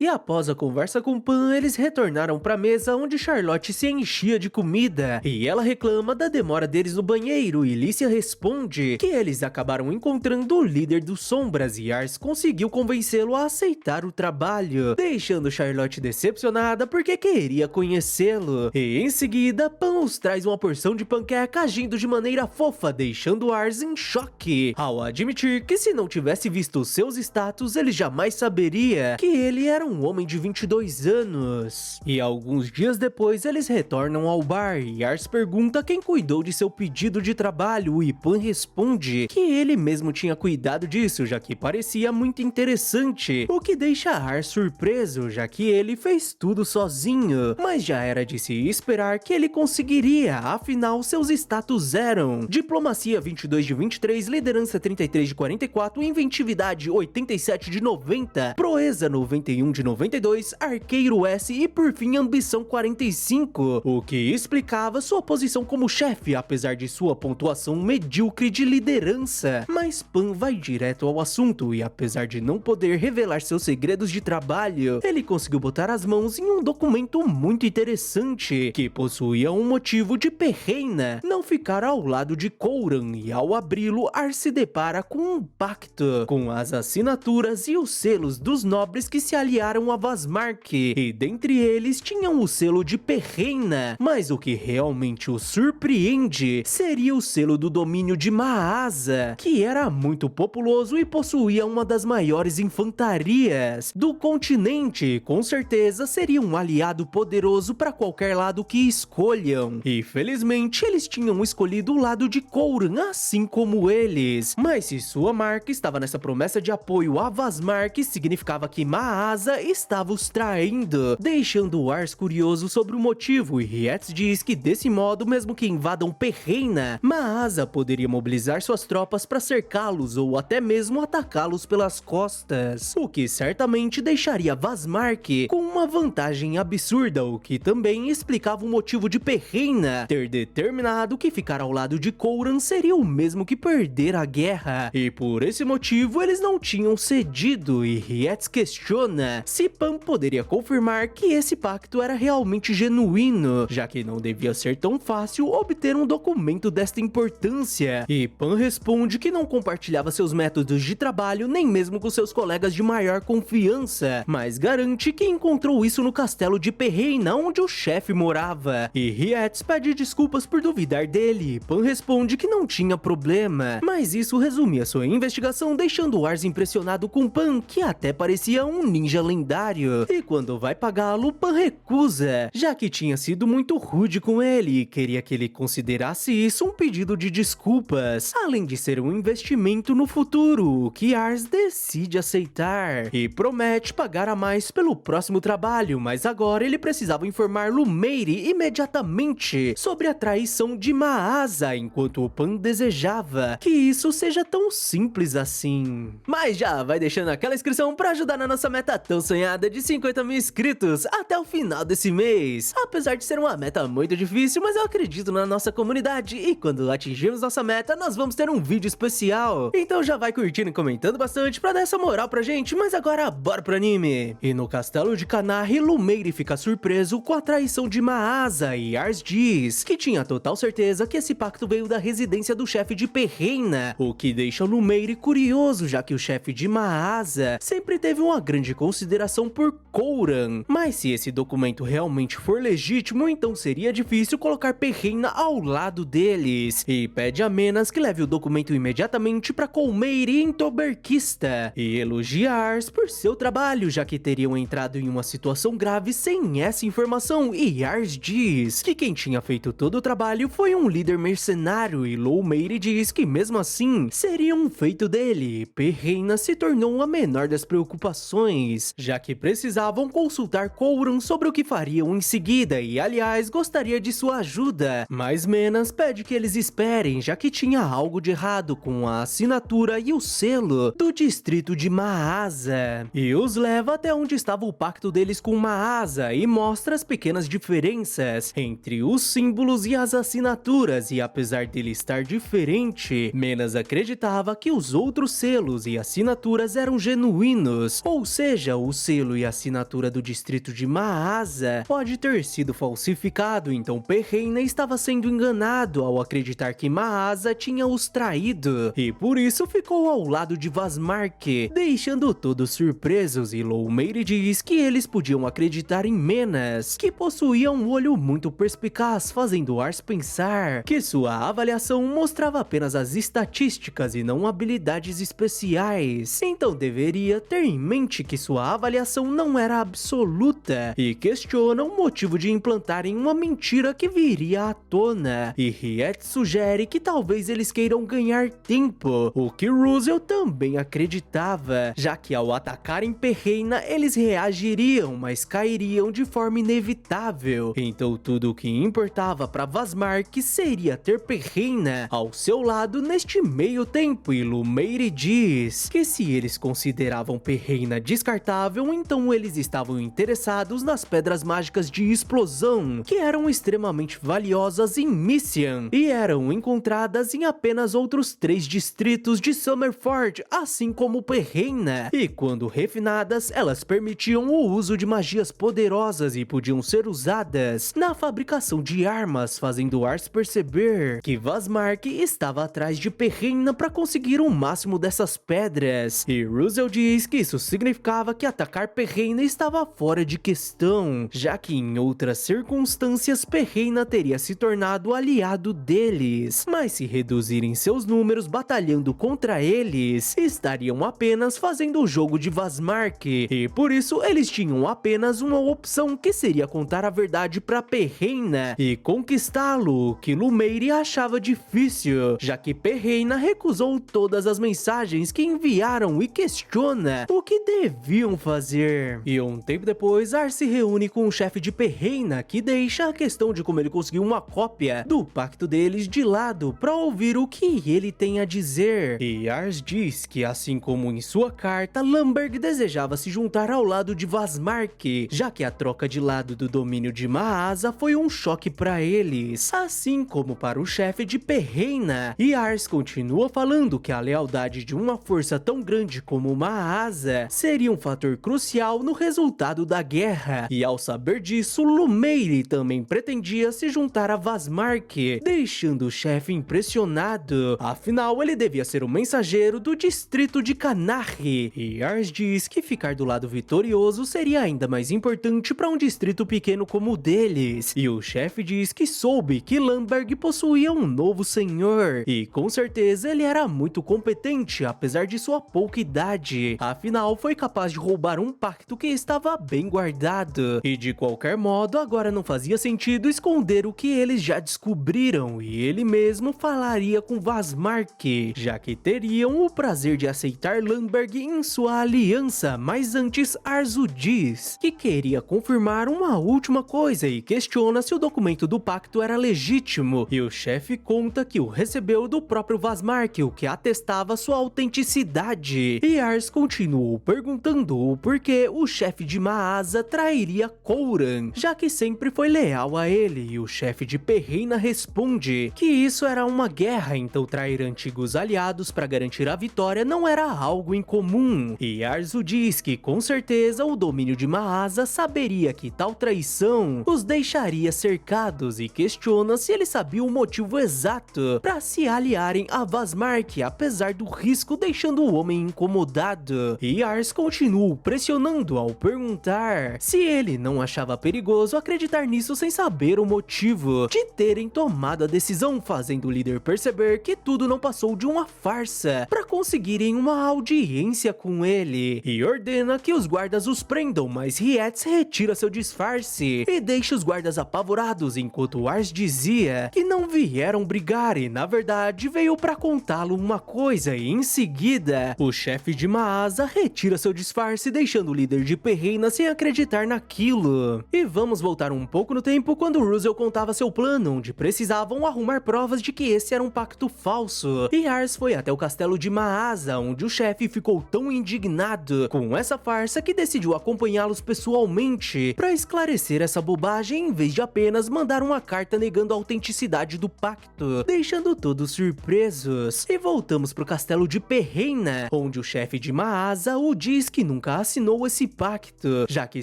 E após a conversa com Pan, eles retornaram pra mesa onde Charlotte se enchia de comida. E ela reclama da demora deles no banheiro e Lícia responde que eles acabaram encontrando o líder dos Sombras e Ars conseguiu convencê-lo a aceitar o trabalho, deixando Charlotte decepcionada porque queria conhecê-lo. E em seguida, Pan os traz uma porção de panqueca agindo de maneira fofa, deixando Ars em choque, ao admitir que se não tivesse visto seus status, ele jamais saberia que ele era um homem de 22 anos. E alguns dias depois, eles retornam ao bar e Ars pergunta quem cuidou de seu pedido de trabalho e Pan responde que ele mesmo tinha cuidado disso, já que parecia muito interessante, o que deixa Ars surpreso, já que ele fez tudo sozinho, mas já era de se esperar que ele conseguiria, afinal seus status eram Diplomacia 22 de 23, Liderança 33 de 44, Inventividade 87 de 90, Proeza 91 de 92, Arqueiro S e por fim Ambição 45, o que explicava sua posição como chefe, apesar de sua pontuação medíocre de liderança. Mas Pan vai direto ao assunto e apesar de não poder revelar seus segredos de trabalho, ele conseguiu botar as mãos em um documento muito interessante, que possuía um motivo de Perreina não ficar ao lado de Couran, e ao abri-lo, Ars se depara com um pacto, com as assinaturas e os selos dos nobres que se aliaram a Vazmark, e dentre eles tinham o selo de Perreina, mas o que realmente o surpreende seria o selo do domínio de Maasa, que era muito populoso e possuía uma das maiores infantarias do continente, com certeza seria um aliado poderoso para qualquer lado que escolham, e felizmente eles tinham escolhido o lado de Couran, assim como eles, mas se sua marca estava nessa promessa de apoio a Vazmark, significava que Maasa estava os traindo, deixando Ars curioso sobre o motivo, e Rietz diz que desse modo, mesmo que invadam Perreina, Maasa poderia mobilizar suas tropas para cercá-los ou até mesmo atacá-los pelas costas, o que certamente deixaria Vazmark com uma vantagem absurda, o que também explicava o motivo de Perreina ter determinado que ficar ao lado de Couran seria o mesmo que perder a guerra, e por esse motivo eles não tinham cedido, e Rietz questiona se Pan poderia confirmar que esse pacto era realmente genuíno, já que não devia ser tão fácil obter um documento desta importância, e Pan responde que não compartilhava seus métodos de trabalho nem mesmo com seus colegas de maior confiança, mas garante que encontrou isso no castelo de Perreina, onde o chefe morava, e Rietz pede desculpas por duvidar dele. Pan responde que não tinha problema, mas isso resumia sua investigação, deixando Ars impressionado com Pan, que até parecia um ninja lendário, e quando vai pagá-lo, Pan recusa, já que tinha sido muito rude com ele e queria que ele considerasse isso um pedido de desculpas, além de ser um investimento no futuro, que Ars decide aceitar, e promete pagar a mais pelo próximo trabalho, mas agora ele precisava informar Lumeire imediatamente sobre a traição de Maasa, enquanto o Pan desejava que isso seja tão simples assim. Mas já vai deixando aquela inscrição para ajudar na nossa meta tão sonhada de 50 mil inscritos até o final desse mês. Apesar de ser uma meta muito difícil, mas eu acredito na nossa comunidade e quando atingirmos nossa meta, nós vamos ter um vídeo especial. Então já vai curtindo e comentando bastante pra dar essa moral pra gente, mas agora bora pro anime. E no castelo de Kanahi, Lumeire fica surpreso com a traição de Maasa e Ars diz que tinha total certeza que esse pacto veio da residência do chefe de Perreina, o que deixa Lumeire curioso, já que o chefe de Maasa sempre teve uma grande consideração por Couran, mas se esse documento realmente for legítimo, então seria difícil colocar Perreina ao lado deles, e pede a Menas que leve o documento imediatamente para Colmeire em Toberquista, e elogia Ars por seu trabalho, já que teriam entrado em uma situação grave sem essa informação, e Ars diz que quem tinha feito todo o trabalho foi um líder mercenário, e Lumeire diz que mesmo assim seria um feito dele. Perreina se tornou a menor das preocupações, já que precisavam consultar Couran sobre o que fariam em seguida, e aliás gostaria de sua ajuda, mas Menas pede que eles esperem, já que tinha algo de errado com a assinatura e o selo do distrito de Maasa, e os leva até onde estava o pacto deles com Maasa e mostra as pequenas diferenças entre os símbolos e as assinaturas, e apesar dele estar diferente, Menas acreditava que os outros selos e assinaturas eram genuínos, ou seja, o selo e assinatura do distrito de Maasa pode ter sido falsificado, então Perrena estava sendo enganado ao acreditar que Maasa tinha os traído, e por isso ficou ao lado de Vazmark, deixando todos surpresos, e Lumeire diz que eles podiam acreditar em Menas, que possuía um olho muito perspicaz, fazendo Ars pensar que sua avaliação mostrava apenas as estatísticas e não habilidades especiais, então deveria ter em mente que sua avaliação não era absoluta, e questiona o motivo de implantarem uma mentira que viria à tona, e Riet sugere que talvez eles queiram ganhar tempo, o que Russell também acreditava, já que ao atacarem Perrena eles reagiriam, mas cairiam de forma inevitável, então tudo o que importava para Vazmark seria ter Perrena ao seu lado neste meio tempo, e Lumeire diz que se eles consideravam Perrena descartável, então eles estavam interessados nas pedras mágicas de explosão, que eram extremamente valiosas em Mission, e eram encontradas em apenas outros 3 distritos de Summerford, assim como Perrena, e quando refinadas, elas permitiam o uso de magias poderosas e podiam ser usadas na fabricação de armas, fazendo Ars perceber que Vazmark estava atrás de Perrena para conseguir o máximo dessas pedras, e Russell diz que isso significava que atacar Perrena estava fora de questão, já que em outras circunstâncias Perrena teria se tornado aliado deles, mas se reduzirem seus números batalhando contra eles, estariam apenas fazendo o jogo de Vazmark, e por isso eles tinham apenas uma opção, que seria contar a verdade para Perrena e conquistá-lo, o que Lumeire achava difícil, já que Perrena recusou todas as mensagens que enviaram e questiona o que deviam fazer. E um tempo depois, Ars se reúne com o chefe de Perrena, que deixa a questão de como ele conseguiu uma cópia do pacto deles de lado para ouvir o que ele tem a dizer. E Ars diz que, assim como em sua carta, Lamberg desejava se juntar ao lado de Vazmark, já que a troca de lado do domínio de Maasa foi um choque para eles, assim como para o chefe de Perrena. E Ars continua falando que a lealdade de uma força tão grande como Maasa seria um fator crucial no resultado da guerra, e ao saber disso, Lumeire também pretendia se juntar a Vazmark, deixando o chefe impressionado, afinal ele devia ser o mensageiro do distrito de Canarre, e Ars diz que ficar do lado vitorioso seria ainda mais importante para um distrito pequeno como o deles, e o chefe diz que soube que Lamberg possuía um novo senhor, e com certeza ele era muito competente apesar de sua pouca idade, afinal foi capaz de roubar um pacto que estava bem guardado, e de qualquer modo agora não fazia sentido esconder o que eles já descobriram, e ele mesmo falaria com Vazmark, já que teriam o prazer de aceitar Lamberg em sua aliança, mas antes Arzu diz que queria confirmar uma última coisa e questiona se o documento do pacto era legítimo, e o chefe conta que o recebeu do próprio Vazmark, o que atestava sua autenticidade, e Ars continuou perguntando o porquê o chefe de Maasa trairia Kouran, já que sempre foi leal a ele, e o chefe de Perrena responde que isso era uma guerra, então trair antigos aliados para garantir a vitória não era algo incomum, e Arzu diz que com certeza o domínio de Maasa saberia que tal traição os deixaria cercados, e questiona se ele sabia o motivo exato para se aliarem a Vazmark, apesar do risco, deixando o homem incomodado, e Ars continua pressionando ao perguntar se ele não achava perigoso acreditar nisso sem saber o motivo de terem tomado a decisão, fazendo o líder perceber que tudo não passou de uma farsa para conseguirem uma audiência com ele, e ordena que os guardas os prendam, mas Rietz retira seu disfarce e deixa os guardas apavorados, enquanto Ars dizia que não vieram brigar e na verdade veio para contá-lo uma coisa, e em seguida o chefe de Maasa retira seu disfarce, deixando o líder de Perrena sem acreditar naquilo. E vamos voltar um pouco no tempo quando Russell contava seu plano, onde precisavam arrumar provas de que esse era um pacto falso, e Ars foi até o castelo de Maasa, onde o chefe ficou tão indignado com essa farsa que decidiu acompanhá-los pessoalmente para esclarecer essa bobagem, em vez de apenas mandar uma carta negando a autenticidade do pacto, deixando todos surpresos. E voltamos pro castelo de Perrena, onde o chefe de Maasa o diz que nunca nunca assinou esse pacto, já que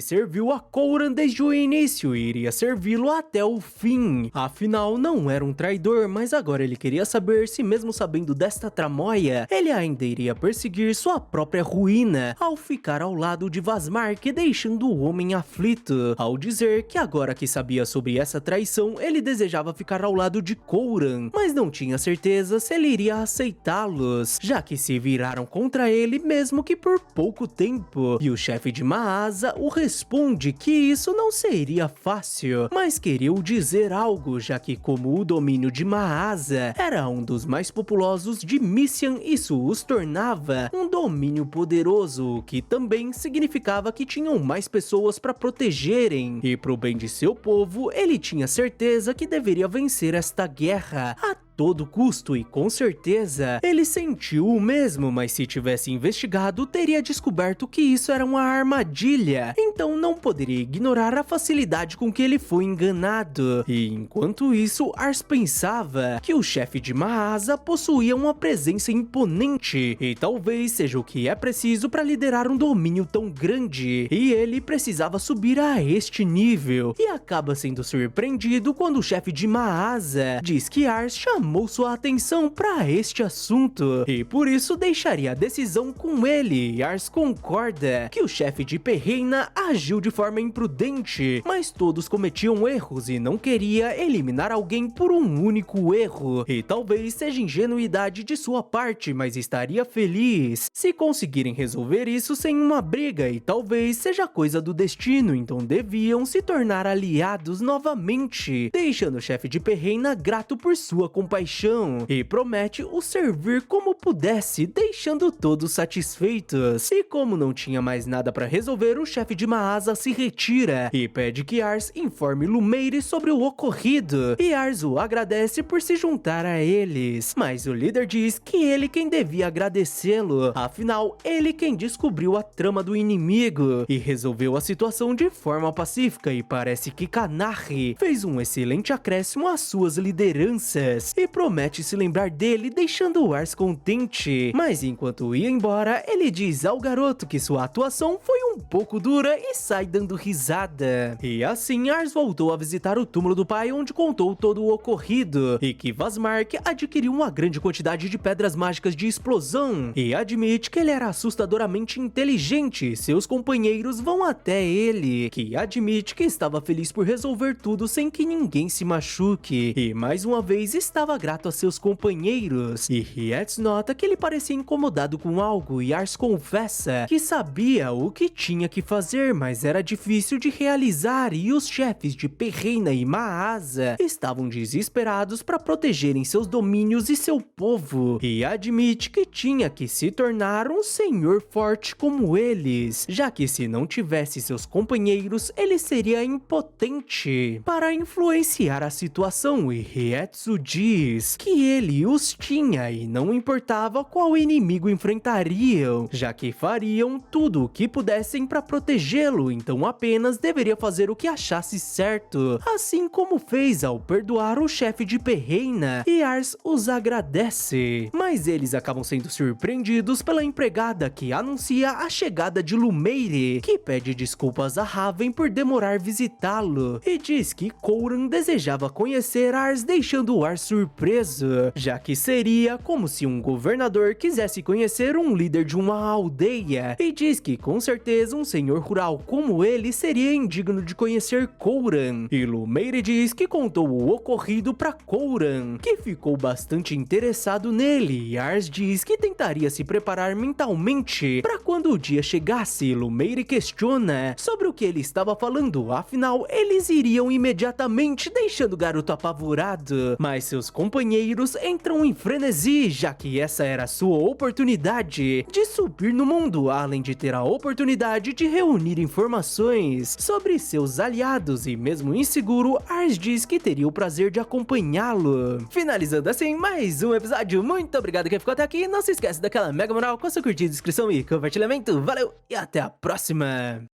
serviu a Coran desde o início e iria servi-lo até o fim. Afinal, não era um traidor, mas agora ele queria saber se, mesmo sabendo desta tramóia, ele ainda iria perseguir sua própria ruína ao ficar ao lado de Vazmark, deixando o homem aflito, ao dizer que agora que sabia sobre essa traição, ele desejava ficar ao lado de Coran, mas não tinha certeza se ele iria aceitá-los, já que se viraram contra ele mesmo que por pouco tempo. E o chefe de Maasa o responde que isso não seria fácil, mas queria dizer algo, já que como o domínio de Maasa era um dos mais populosos de Misian, isso os tornava um domínio poderoso, o que também significava que tinham mais pessoas para protegerem, e pro bem de seu povo, ele tinha certeza que deveria vencer esta guerra a todo custo, e com certeza ele sentiu o mesmo, mas se tivesse investigado, teria descoberto que isso era uma armadilha, então não poderia ignorar a facilidade com que ele foi enganado. E enquanto isso, Ars pensava que o chefe de Maasa possuía uma presença imponente, e talvez seja o que é preciso para liderar um domínio tão grande, e ele precisava subir a este nível, e acaba sendo surpreendido quando o chefe de Maasa diz que Ars chamou sua atenção para este assunto, e por isso deixaria a decisão com ele. E Ars concorda que o chefe de Perreina agiu de forma imprudente, mas todos cometiam erros e não queria eliminar alguém por um único erro, e talvez seja ingenuidade de sua parte, mas estaria feliz se conseguirem resolver isso sem uma briga, e talvez seja coisa do destino, então deviam se tornar aliados novamente, deixando o chefe de Perreina grato por sua compaixão, e promete o servir como pudesse, deixando todos satisfeitos. E como não tinha mais nada para resolver, o chefe de Maasa se retira e pede que Ars informe Lumeire sobre o ocorrido, e Ars o agradece por se juntar a eles, mas o líder diz que ele quem devia agradecê-lo, afinal ele quem descobriu a trama do inimigo e resolveu a situação de forma pacífica, e parece que Kanahi fez um excelente acréscimo às suas lideranças e promete se lembrar dele, deixando o Ars contente. Mas enquanto ia embora, ele diz ao garoto que sua atuação foi um pouco dura e sai dando risada. E assim Ars voltou a visitar o túmulo do pai, onde contou todo o ocorrido, e que Vazmark adquiriu uma grande quantidade de pedras mágicas de explosão, e admite que ele era assustadoramente inteligente. Seus companheiros vão até ele, que admite que estava feliz por resolver tudo sem que ninguém se machuque, e mais uma vez estava grato a seus companheiros. E Rietz nota que ele parecia incomodado com algo, e Ars confessa que sabia o que tinha que fazer, mas era difícil de realizar, e os chefes de Perreina e Maasa estavam desesperados para protegerem seus domínios e seu povo, e admite que tinha que se tornar um senhor forte como eles, já que se não tivesse seus companheiros, ele seria impotente para influenciar a situação. E Rietsu diz que ele os tinha e não importava qual inimigo enfrentariam, já que fariam tudo o que pudessem para protegê-lo, então apenas deveria fazer o que achasse certo, assim como fez ao perdoar o chefe de Perreina, e Ars os agradece. Mas eles acabam sendo surpreendidos pela empregada que anuncia a chegada de Lumeire, que pede desculpas a Raven por demorar visitá-lo, e diz que Coran desejava conhecer Ars, deixando Ars surpreso, já que seria como se um governador quisesse conhecer um líder de uma aldeia, e diz que com certeza um senhor rural como ele seria indigno de conhecer Coran. E Lumeire diz que contou o ocorrido para Coran, que ficou bastante interessado nele, e Ars diz que tentaria se preparar mentalmente para quando o dia chegasse. Lumeire questiona sobre o que ele estava falando, afinal eles iriam imediatamente, deixando o garoto apavorado, mas seus companheiros entram em frenesi, já que essa era a sua oportunidade de subir no mundo, além de ter a oportunidade de reunir informações sobre seus aliados, e mesmo inseguro, Ars diz que teria o prazer de acompanhá-lo. Finalizando assim mais um episódio, muito obrigado quem ficou até aqui, não se esquece daquela mega moral com a sua curtida, inscrição e compartilhamento, valeu e até a próxima!